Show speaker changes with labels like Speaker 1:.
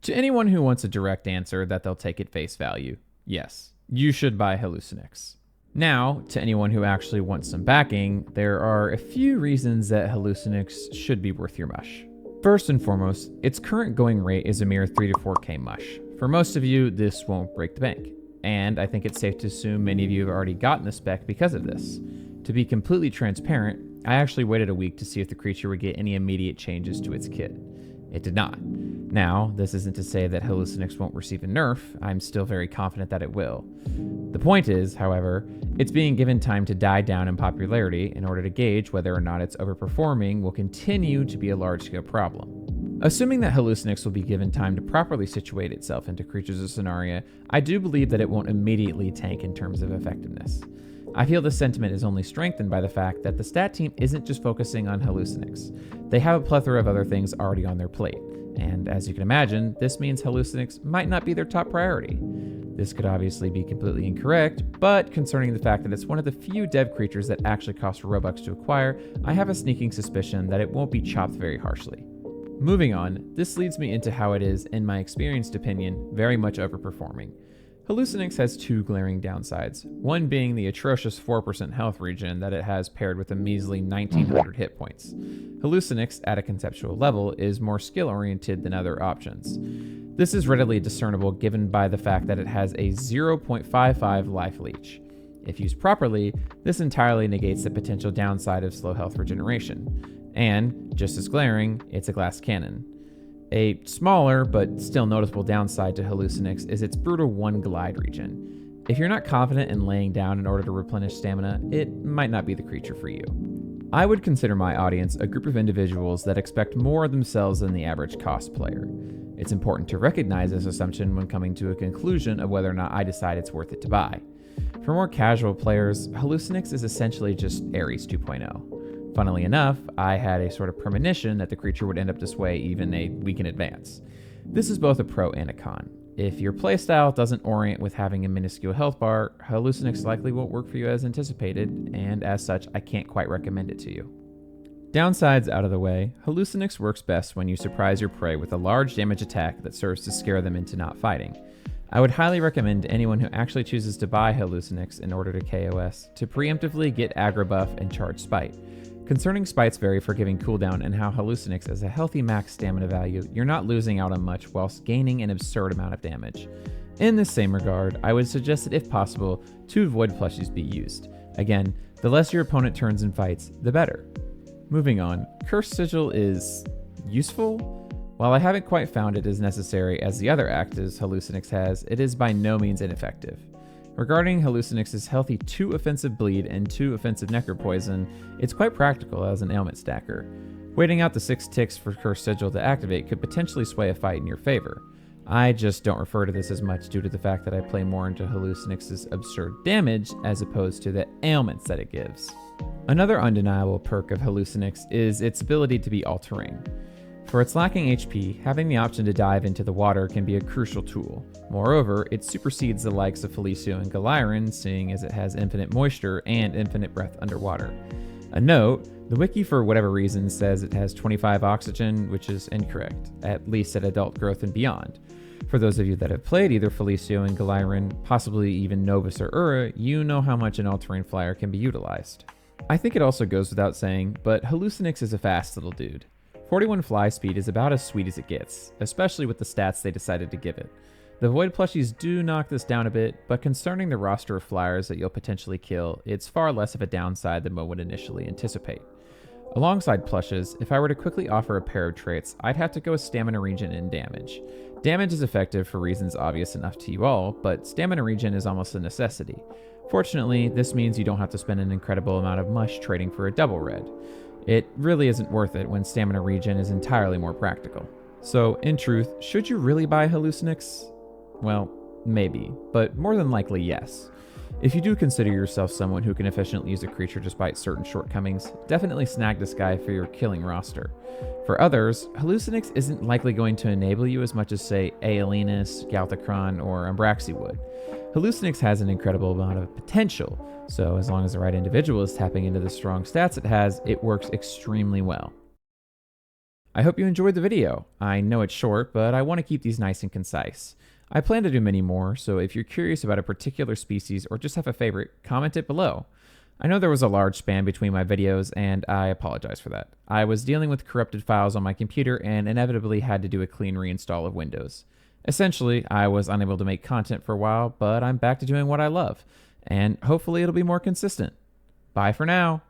Speaker 1: To anyone who wants a direct answer that they'll take at face value, yes, you should buy Hallucinix. Now, to anyone who actually wants some backing, there are a few reasons that Hallucinix should be worth your mush. First and foremost, its current going rate is a mere 3 to 4k mush. For most of you, this won't break the bank, and I think it's safe to assume many of you have already gotten the spec because of this. To be completely transparent, I actually waited a week to see if the creature would get any immediate changes to its kit. It did not. Now, this isn't to say that Hallucinix won't receive a nerf. I'm still very confident that it will. The point is, however, it's being given time to die down in popularity in order to gauge whether or not its overperforming will continue to be a large-scale problem. Assuming that Hallucinix will be given time to properly situate itself into creatures of Sonaria, I do believe that it won't immediately tank in terms of effectiveness. I feel this sentiment is only strengthened by the fact that the stat team isn't just focusing on Hallucinix. They have a plethora of other things already on their plate, and as you can imagine, this means Hallucinix might not be their top priority. This could obviously be completely incorrect, but concerning the fact that it's one of the few dev creatures that actually cost Robux to acquire, I have a sneaking suspicion that it won't be chopped very harshly. Moving on, this leads me into how it is, in my experienced opinion, very much overperforming. Hallucinix has two glaring downsides, one being the atrocious 4% health regen that it has paired with a measly 1900 hit points. Hallucinix, at a conceptual level, is more skill-oriented than other options. This is readily discernible given by the fact that it has a 0.55 life leech. If used properly, this entirely negates the potential downside of slow health regeneration. And, just as glaring, it's a glass cannon. A smaller, but still noticeable downside to Hallucinix is its brutal 1 glide regen. If you're not confident in laying down in order to replenish stamina, it might not be the creature for you. I would consider my audience a group of individuals that expect more of themselves than the average cost player. It's important to recognize this assumption when coming to a conclusion of whether or not I decide it's worth it to buy. For more casual players, Hallucinix is essentially just Ares 2.0. Funnily enough, I had a sort of premonition that the creature would end up this way even a week in advance. This is both a pro and a con. If your playstyle doesn't orient with having a minuscule health bar, Hallucinix likely won't work for you as anticipated, and as such, I can't quite recommend it to you. Downsides out of the way, Hallucinix works best when you surprise your prey with a large damage attack that serves to scare them into not fighting. I would highly recommend anyone who actually chooses to buy Hallucinix in order to KOS to preemptively get aggro buff and charge spite. Concerning spites vary for giving cooldown and how Hallucinix has a healthy max stamina value, you're not losing out on much whilst gaining an absurd amount of damage. In this same regard, I would suggest that if possible, 2 void plushies be used. Again, the less your opponent turns in fights, the better. Moving on, Curse Sigil is useful? While I haven't quite found it as necessary as the other actives Hallucinix has, it is by no means ineffective. Regarding Hallucinix's healthy 2 offensive bleed and 2 offensive necropoison, it's quite practical as an ailment stacker. Waiting out the 6 ticks for Curse Sigil to activate could potentially sway a fight in your favor. I just don't refer to this as much due to the fact that I play more into Hallucinix's absurd damage as opposed to the ailments that it gives. Another undeniable perk of Hallucinix is its ability to be all-terrain. For its lacking HP, having the option to dive into the water can be a crucial tool. Moreover, it supersedes the likes of Felicio and Galiron, seeing as it has infinite moisture and infinite breath underwater. A note, the wiki for whatever reason says it has 25 oxygen, which is incorrect, at least at adult growth and beyond. For those of you that have played either Felicio and Galiron, possibly even Novus or Ura, you know how much an all-terrain flyer can be utilized. I think it also goes without saying, but Hallucinix is a fast little dude. 41 fly speed is about as sweet as it gets, especially with the stats they decided to give it. The Void plushies do knock this down a bit, but concerning the roster of flyers that you'll potentially kill, it's far less of a downside than one would initially anticipate. Alongside plushes, if I were to quickly offer a pair of traits, I'd have to go with Stamina Regen and Damage. Damage is effective for reasons obvious enough to you all, but Stamina Regen is almost a necessity. Fortunately, this means you don't have to spend an incredible amount of mush trading for a double red. It really isn't worth it when Stamina Regen is entirely more practical. So, in truth, should you really buy Hallucinix? Well, maybe, but more than likely yes. If you do consider yourself someone who can efficiently use a creature despite certain shortcomings, definitely snag this guy for your killing roster. For others, Hallucinix isn't likely going to enable you as much as, say, Aelinus, Galthacron, or Umbraxi would. Hallucinix has an incredible amount of potential, so as long as the right individual is tapping into the strong stats it has, it works extremely well. I hope you enjoyed the video. I know it's short, but I want to keep these nice and concise. I plan to do many more, so if you're curious about a particular species or just have a favorite, comment it below. I know there was a large span between my videos, and I apologize for that. I was dealing with corrupted files on my computer and inevitably had to do a clean reinstall of Windows. Essentially, I was unable to make content for a while, but I'm back to doing what I love, and hopefully it'll be more consistent. Bye for now.